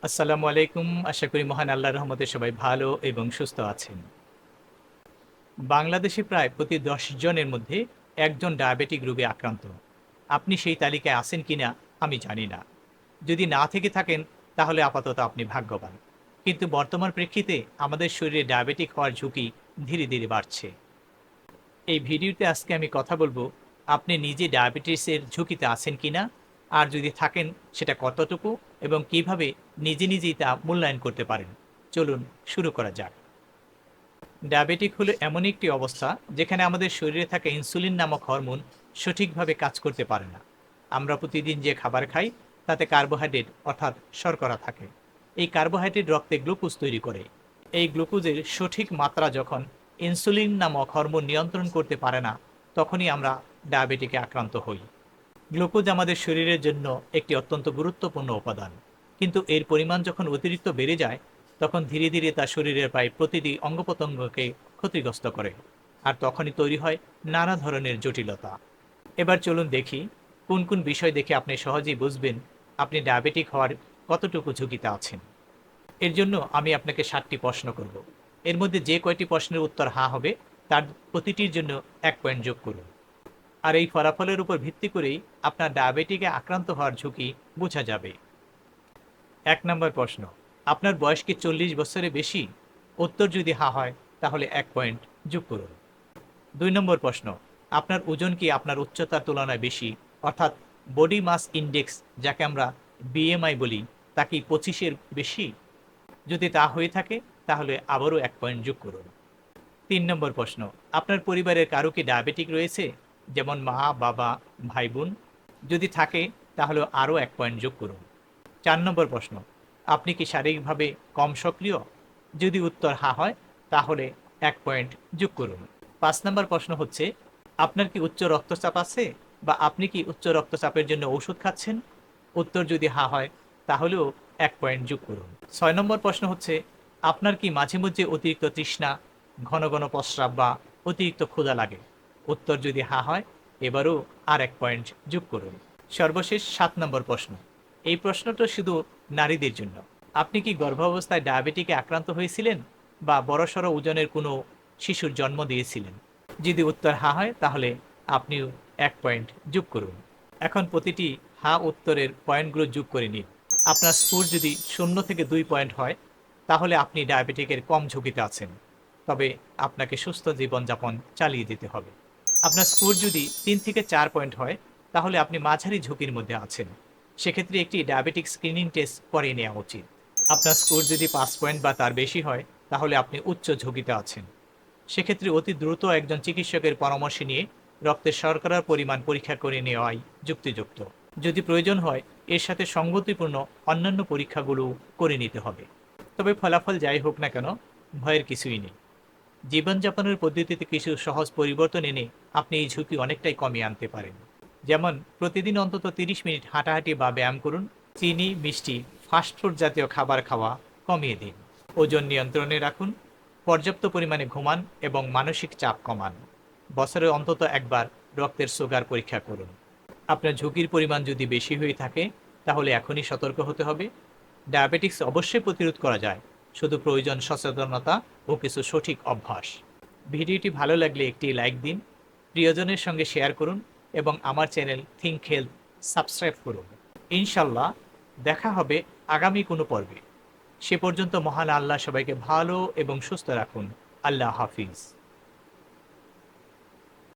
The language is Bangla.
আসসালামু আলাইকুম। আশা করি মহান আল্লাহর রহমতে সবাই ভালো এবং সুস্থ আছেন। বাংলাদেশে প্রায় প্রতি ১০ জনের মধ্যে একজন ডায়াবেটিক রোগে আক্রান্ত। আপনি সেই তালিকায় আছেন কিনা আমি জানি না। যদি না থেকে থাকেন তাহলে আপাতত আপনি ভাগ্যবান। কিন্তু বর্তমান প্রেক্ষিতে আমাদের শরীরে ডায়াবেটিক হওয়ার ঝুঁকি ধীরে ধীরে বাড়ছে। এই ভিডিওতে আজকে আমি কথা বলবো আপনি নিজে ডায়াবেটিসের ঝুঁকিতে আছেন কিনা, আর যদি থাকেন সেটা কতটুকু এবং কিভাবে নিজে নিজেই তা মূল্যায়ন করতে পারেন। চলুন শুরু করা যাক। ডায়াবেটিক হলো এমন একটি অবস্থা যেখানে আমাদের শরীরে থাকা ইনসুলিন নামক হরমোন সঠিকভাবে কাজ করতে পারে না। আমরা প্রতিদিন যে খাবার খাই তাতে কার্বোহাইড্রেট অর্থাৎ শর্করা থাকে। এই কার্বোহাইড্রেট রক্তে গ্লুকোজ তৈরি করে। এই গ্লুকোজের সঠিক মাত্রা যখন ইনসুলিন নামক হরমোন নিয়ন্ত্রণ করতে পারে না, তখনই আমরা ডায়াবেটিকে আক্রান্ত হই। গ্লুকোজ আমাদের শরীরের জন্য একটি অত্যন্ত গুরুত্বপূর্ণ উপাদান, কিন্তু এর পরিমাণ যখন অতিরিক্ত বেড়ে যায় তখন ধীরে ধীরে তা শরীরের প্রায় প্রতিটি অঙ্গপ্রত্যঙ্গকে ক্ষতিগ্রস্ত করে, আর তখনই তৈরি হয় নানা ধরনের জটিলতা। এবার চলুন দেখি কোন কোন বিষয় দেখে আপনি সহজেই বুঝবেন আপনি ডায়াবেটিক হওয়ার কতটুকু ঝুঁকিতে আছেন। এর জন্য আমি আপনাকে 7টি প্রশ্ন করব। এর মধ্যে যে কয়টি প্রশ্নের উত্তর হ্যাঁ হবে তার প্রতিটির জন্য 1 পয়েন্ট যোগ করুন। আর এই ফলাফলের উপর ভিত্তি করেই আপনার ডায়াবেটিকে আক্রান্ত হওয়ার ঝুঁকি বোঝা যাবে। 1 নম্বর প্রশ্ন, আপনার বয়স কি 40 বছরের বেশি? উত্তর যদি হ্যাঁ হয় তাহলে 1 পয়েন্ট যোগ করুন। 2 নম্বর প্রশ্ন, আপনার ওজন কি আপনার উচ্চতার তুলনায় বেশি, অর্থাৎ বডি মাস ইন্ডেক্স যাকে আমরা বিএমআই বলি, তা কি 25-এর বেশি? যদি তা হয়ে থাকে তাহলে আবারও 1 পয়েন্ট যোগ করুন। 3 নম্বর প্রশ্ন, আপনার পরিবারের কারো কি ডায়াবেটিক রয়েছে, যেমন মা, বাবা, ভাই, বোন? যদি থাকে তাহলে আরও 1 পয়েন্ট যোগ করুন। 4 নম্বর প্রশ্ন, আপনি কি শারীরিকভাবে কম সক্রিয়? যদি উত্তর হ্যাঁ হয় তাহলে 1 পয়েন্ট যোগ করুন। 5 নম্বর প্রশ্ন হচ্ছে, আপনার কি উচ্চ রক্তচাপ আছে, বা আপনি কি উচ্চ রক্তচাপের জন্য ওষুধ খাচ্ছেন? উত্তর যদি হ্যাঁ হয় তাহলেও 1 পয়েন্ট যোগ করুন। 6 নম্বর প্রশ্ন হচ্ছে, আপনার কি মাঝে মধ্যে অতিরিক্ত তৃষ্ণা, ঘন ঘন প্রস্রাব বা অতিরিক্ত ক্ষুধা লাগে? উত্তর যদি হ্যাঁ হয় এবারও আর 1 পয়েন্ট যোগ করুন। সর্বশেষ 7 নম্বর প্রশ্ন, এই প্রশ্নটা শুধু নারীদের জন্য। আপনি কি গর্ভাবস্থায় ডায়াবেটিকে আক্রান্ত হয়েছিলেন, বা বড়সড় ওজনের কোনো শিশুর জন্ম দিয়েছিলেন? যদি উত্তর হ্যাঁ হয় তাহলে আপনিও 1 পয়েন্ট যোগ করুন। এখন প্রতিটি হ্যাঁ উত্তরের পয়েন্টগুলো যোগ করে নিন। আপনার স্কোর যদি 0 থেকে 2 পয়েন্ট হয় তাহলে আপনি ডায়াবেটিকের কম ঝুঁকিতে আছেন, তবে আপনাকে সুস্থ জীবনযাপন চালিয়ে যেতে হবে। আপনার স্কোর যদি 3 থেকে 4 পয়েন্ট হয় তাহলে আপনি মাঝারি ঝুঁকির মধ্যে আছেন, সেক্ষেত্রে একটি ডায়াবেটিক স্ক্রিনিং টেস্ট করিয়ে নেওয়া উচিত। আপনার স্কোর যদি 5 পয়েন্ট বা তার বেশি হয় তাহলে আপনি উচ্চ ঝুঁকিতে আছেন, সেক্ষেত্রে অতি দ্রুত একজন চিকিৎসকের পরামর্শ নিয়ে রক্তের শর্করার পরিমাণ পরীক্ষা করে নেওয়াই যুক্তিযুক্ত। যদি প্রয়োজন হয় এর সাথে সঙ্গতিপূর্ণ অন্যান্য পরীক্ষাগুলো করে নিতে হবে। তবে ফলাফল যাই হোক না কেন, ভয়ের কিছুই নেই। জীবনযাপনের পদ্ধতিতে কিছু সহজ পরিবর্তন এনে আপনি এই ঝুঁকি অনেকটাই কমিয়ে আনতে পারেন। যেমন প্রতিদিন অন্তত 30 মিনিট হাঁটাহাঁটি বা ব্যায়াম করুন। চিনি, মিষ্টি, ফাস্টফুড জাতীয় খাবার খাওয়া কমিয়ে দিন। ওজন নিয়ন্ত্রণে রাখুন। পর্যাপ্ত পরিমাণে ঘুমান এবং মানসিক চাপ কমান। বছরে অন্তত একবার রক্তের সুগার পরীক্ষা করুন। আপনার ঝুঁকির পরিমাণ যদি বেশি হয়ে থাকে তাহলে এখনই সতর্ক হতে হবে। ডায়াবেটিক্স অবশ্যই প্রতিরোধ করা যায়, শুধু প্রয়োজন সচেতনতা ও কিছু সঠিক অভ্যাস। ভিডিওটি ভালো লাগলে একটি লাইক দিন, প্রিয়জনের সঙ্গে শেয়ার করুন এবং আমার চ্যানেল থিঙ্ক হেলথ সাবস্ক্রাইব করুন। ইনশাল্লাহ দেখা হবে আগামী কোনো পর্বে। সে পর্যন্ত মহান আল্লাহ সবাইকে ভালো এবং সুস্থ রাখুন। আল্লাহ হাফিজ।